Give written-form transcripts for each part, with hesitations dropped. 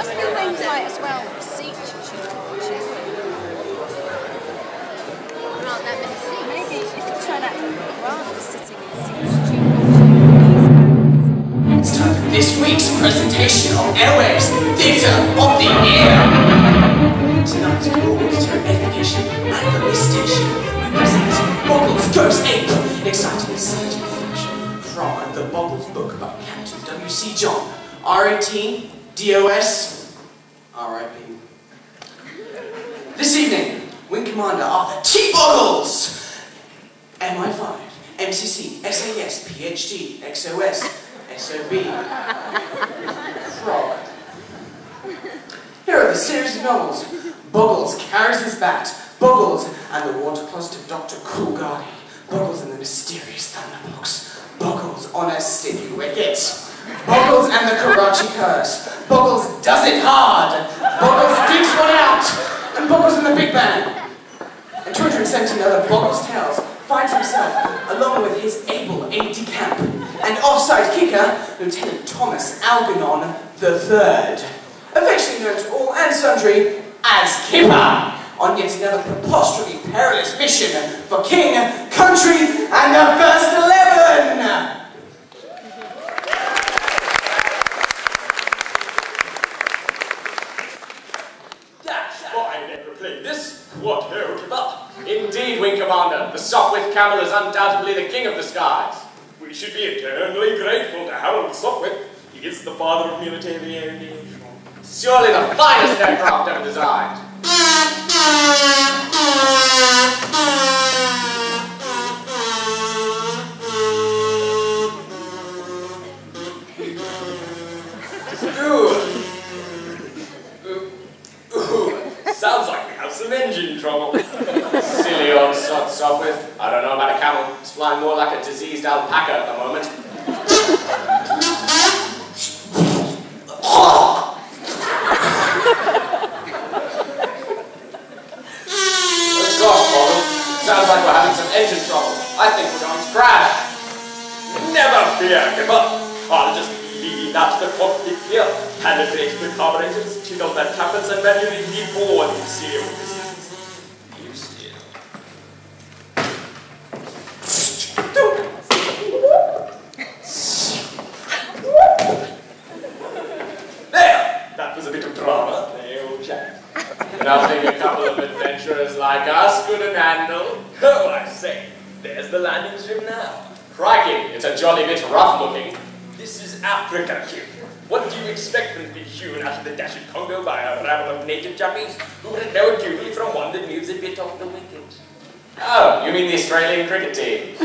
Must be things like as well, seat aren't that many seats. Maybe you could try that rather sitting in seats. It's time for this week's presentation of Airwaves Theatre of the Year. Tonight's broadcast education and felicitation presents Boggles Goes Ape, an exciting scientific fiction from the Boggles book about Captain W.C. John, R.A.T., D.O.S., R.I.P. This evening, Wing Commander Arthur T. Boggles, MI5, MCC, SAS, PhD, XOS, SOB, Frog. Here are the series of novels. Boggles carries his bat, Boggles and the water-closeted Dr. Coolgardie, Boggles and the mysterious Thunderbox, Boggles on a sticky wicket, Boggles and the Karachi curse, Boggles does it hard, Boggles digs one out, and Boggles and the Big Bang. And 217 other Boggles tales finds himself, along with his able aide-de-camp and offside kicker, Lieutenant Thomas Algernon III, affectionately known to all and sundry as Kipper, on yet another preposterously perilous mission for King, Country, and the First 11! That's fine, never played this. What hero give up? Indeed, Wing Commander, the Sopwith Camel is undoubtedly the king of the skies. We should be eternally grateful to Harold Sopwith. He is the father of military aviation. Surely the finest aircraft ever designed. Sounds like we have some engine trouble. Silly old sod Sopwith. I don't know about a camel. It's flying more like a diseased alpaca at the moment. Sounds like we're having some engine trouble. I think we're going to crash. Never fear, Kipper. I'll just lead out to the cockpit here, calibrate the carburetors, tickle the tappets, and manually deboard the seal. You still. There! That was a bit of drama, eh, old chap? Nothing a couple of adventurers like us couldn't handle. Oh, I say, there's the landing strip now. Crikey, it's a jolly bit rough looking. This is Africa, kid. What do you expect when to be hewn out of the dashed Congo by a rabble of native Jappies who wouldn't know a doodle from one that moves a bit off the wicket? Oh, you mean the Australian cricket team?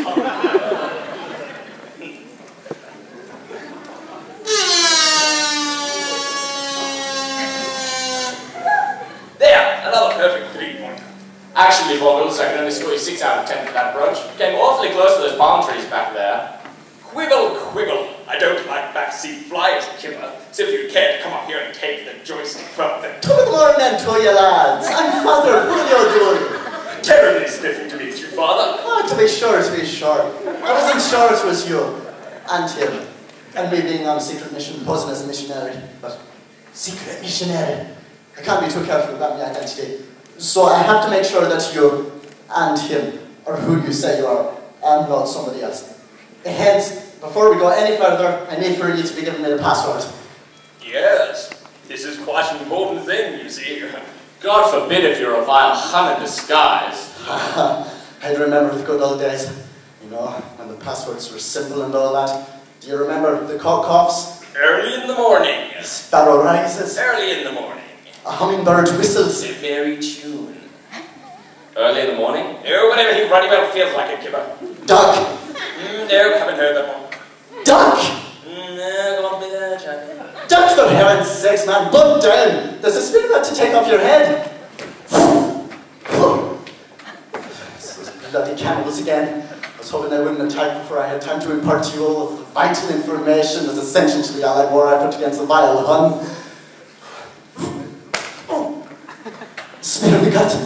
Another perfect 3-pointer. Actually, Boggles, I can only score you 6 out of 10 for that approach. Came awfully close to those palm trees back there. Quibble, quibble. I don't like backseat flyers, Kipper. So if you care to come up here and take the joystick from the... Good morning to you, lads. I'm Father. What are you doing? Terribly spiffy to meet you, Father. Oh, to be sure, to be sure. I wasn't sure it was you. And him. And me being on a secret mission, posing as a missionary. But, secret missionary. I can't be too careful about my identity. So I have to make sure that you and him are who you say you are, and not somebody else. Hence, before we go any further, I need for you to be giving me the password. Yes, this is quite an important thing, you see. God forbid if you're a vile Hun in disguise. I'd remember the good old days. You know, when the passwords were simple and all that. Do you remember the cock coughs? Early in the morning. Sparrow rises. Early in the morning. A hummingbird whistles. A merry tune. Early in the morning? Oh, whatever he running about feels like a Kipper. Duck. No, haven't heard that one. Duck. No, go on with that, Jack. Duck, for heaven's sakes, man. Butt down. There's a spin about to take off your head. Those bloody camels again. I was hoping they wouldn't attack before I had time to impart to you all of the vital information that's essential to the Allied war effort against the vile Hun. Spit in the gut.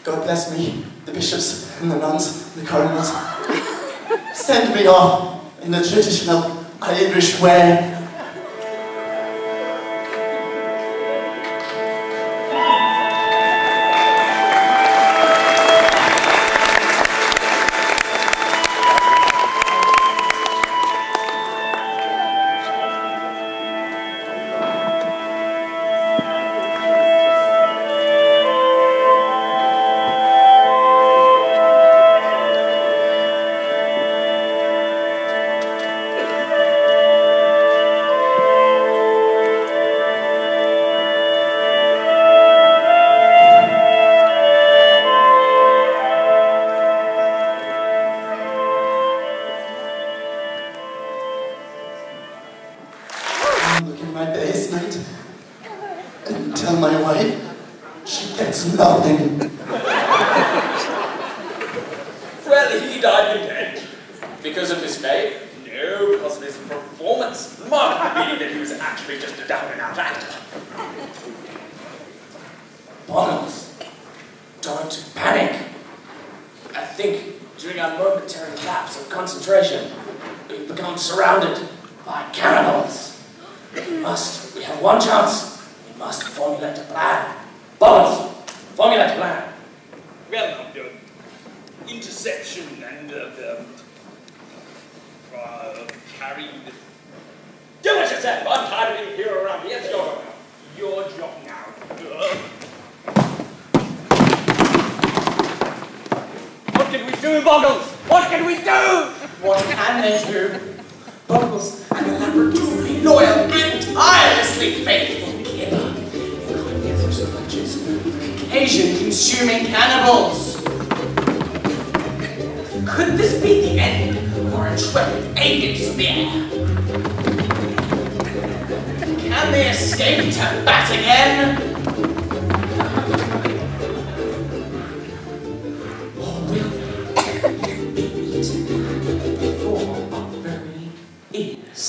God bless me, the bishops and the nuns, and the cardinals. Send me off in the traditional Irish way. my basement and tell my wife she gets nothing. Well, he died content. Because of his fame? No, because of his performance. Mark, meaning that he was actually just a down-and-out actor. Boggles, don't panic. I think during our momentary lapse of concentration, we've become surrounded by cannibals. We have one chance. We must formulate a plan. Boggles, formulate a plan. Well, interception and carrying the... Do it yourself! I'm tired of being here around here. It's your job now. Your job now. What can we do, Boggles? What can we do? What can they do? Boggles and the laboratory loyal and tirelessly faithful killer. You can't get through so much as Caucasian-consuming cannibals. Could this be the end of our intrepid agents there? Can they escape to bat again? Or will they be eaten before our very ears?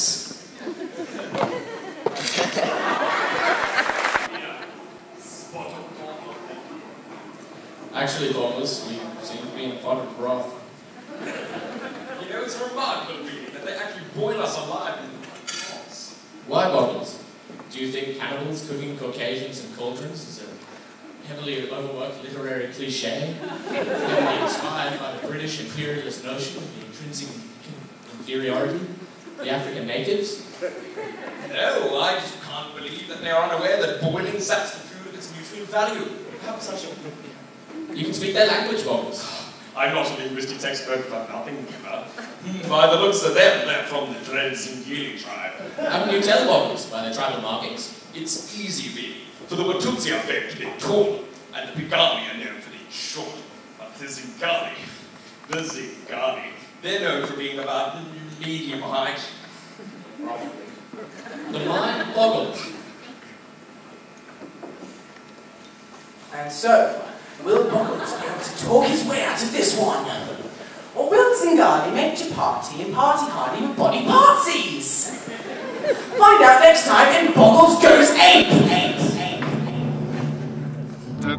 Actually, Boggles, we seem to be in a pot of broth. You know, it's remarkable, really, that they actually boil us alive in pots. Why, Boggles? Do you think cannibals cooking Caucasians in cauldrons is a heavily overworked literary cliché? Heavily inspired by the British imperialist notion of the intrinsic inferiority of the African natives? No, I just can't believe that they are unaware that boiling saps the food of its nutrient value. How such a... You can speak their language, Boggles. I'm not a linguistics expert for nothing, by the looks of them, they're from the dread Zingili tribe. How can you tell, Boggles, by their tribal markings? It's easy, really, for the Watutsi are fed to be tall, and the Pigami are known for being short. But the Zingali, they're known for being about medium height. The mind boggles. And so, will Boggles be able to talk his way out of this one? Or will Zingali make Chapati and party hardy with body partsies? Find out next time in Boggles Goes Ape! Da